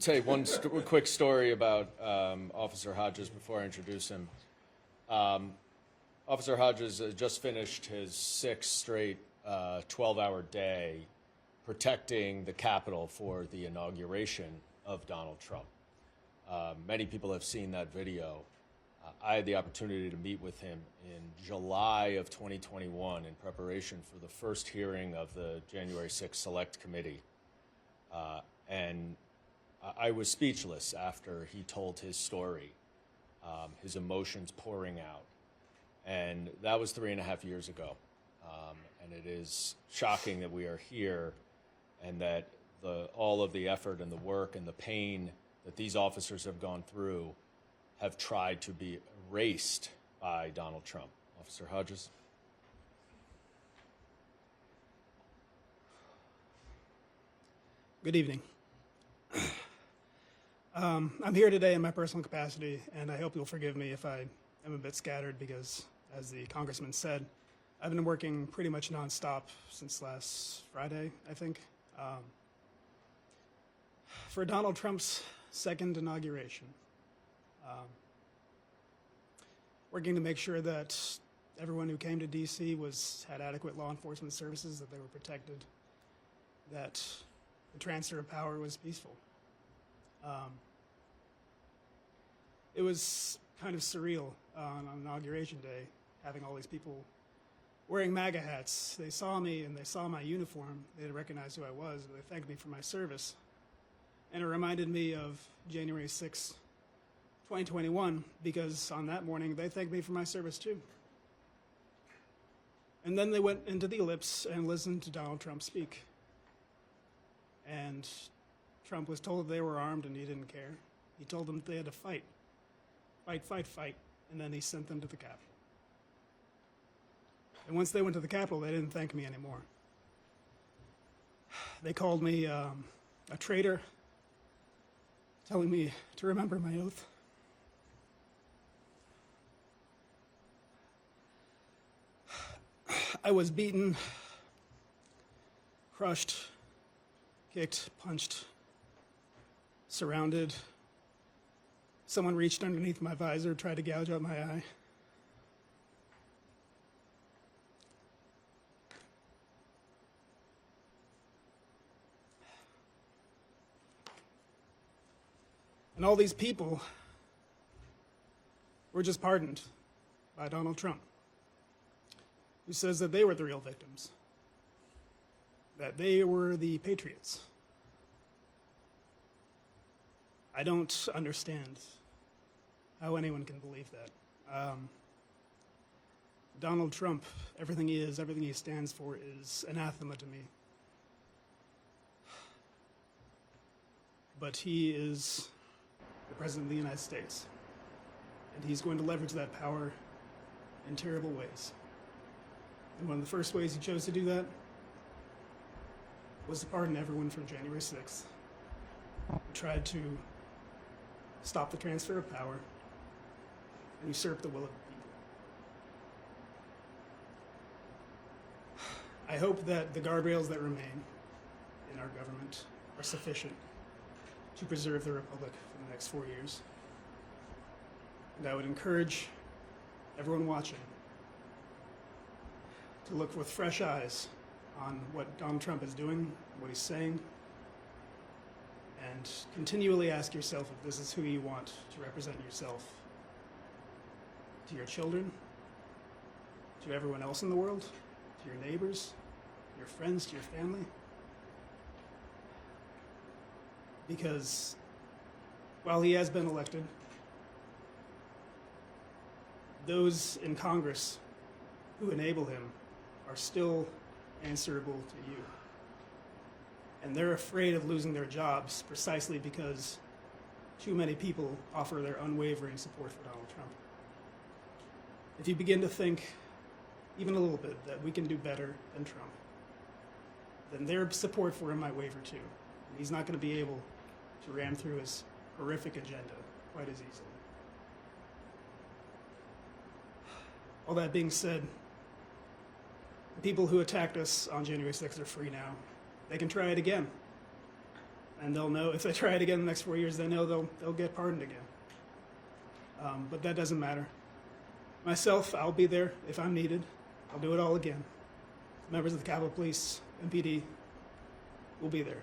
tell you one quick story about Officer Hodges before I introduce him. Officer Hodges just finished his sixth straight 12-hour day protecting the Capitol for the inauguration of Donald Trump. Many people have seen that video. I had the opportunity to meet with him in July of 2021 in preparation for the first hearing of the January 6th Select Committee. And I was speechless after he told his story, his emotions pouring out. And that was 3.5 years ago. And it is shocking that we are here and that all of the effort and the work and the pain that these officers have gone through have tried to be erased by Donald Trump. Officer Hodges. Good evening. I'm here today in my personal capacity, and I hope you'll forgive me if I am a bit scattered because, as the congressman said, I've been working pretty much nonstop since last Friday, I think, for Donald Trump's second inauguration. Working to make sure that everyone who came to D.C. had adequate law enforcement services, that they were protected, that the transfer of power was peaceful. It was kind of surreal on Inauguration Day, having all these people wearing MAGA hats. They saw me and they saw my uniform. They didn't recognize who I was, but they thanked me for my service. And it reminded me of January 6, 2021, because on that morning they thanked me for my service too. And then they went into the ellipse and listened to Donald Trump speak. And Trump was told they were armed and he didn't care. He told them they had to fight. Fight, fight, fight. And then he sent them to the Capitol. And once they went to the Capitol, they didn't thank me anymore. They called me a traitor, telling me to remember my oath. I was beaten, crushed, kicked, punched, surrounded. Someone reached underneath my visor, tried to gouge out my eye. And all these people were just pardoned by Donald Trump, who says that they were the real victims, that they were the patriots. I don't understand how anyone can believe that. Donald Trump, everything he is, everything he stands for is anathema to me. But he is the President of the United States, and he's going to leverage that power in terrible ways. And one of the first ways he chose to do that was to pardon everyone from January 6th, who tried to stop the transfer of power and usurp the will of the people. I hope that the guardrails that remain in our government are sufficient to preserve the Republic for the next 4 years. And I would encourage everyone watching to look with fresh eyes on what Donald Trump is doing, what he's saying, and continually ask yourself if this is who you want to represent yourself to your children, to everyone else in the world, to your neighbors, your friends, to your family. Because while he has been elected, those in Congress who enable him are still answerable to you. And they're afraid of losing their jobs precisely because too many people offer their unwavering support for Donald Trump. If you begin to think, even a little bit, that we can do better than Trump, then their support for him might waver too. And he's not going to be able to ram through his horrific agenda quite as easily. All that being said, the people who attacked us on January 6th are free now. They can try it again. And they'll know, if they try it again in the next 4 years, they know they'll get pardoned again. But that doesn't matter. Myself, I'll be there if I'm needed. I'll do it all again. Members of the Capitol Police, MPD, will be there.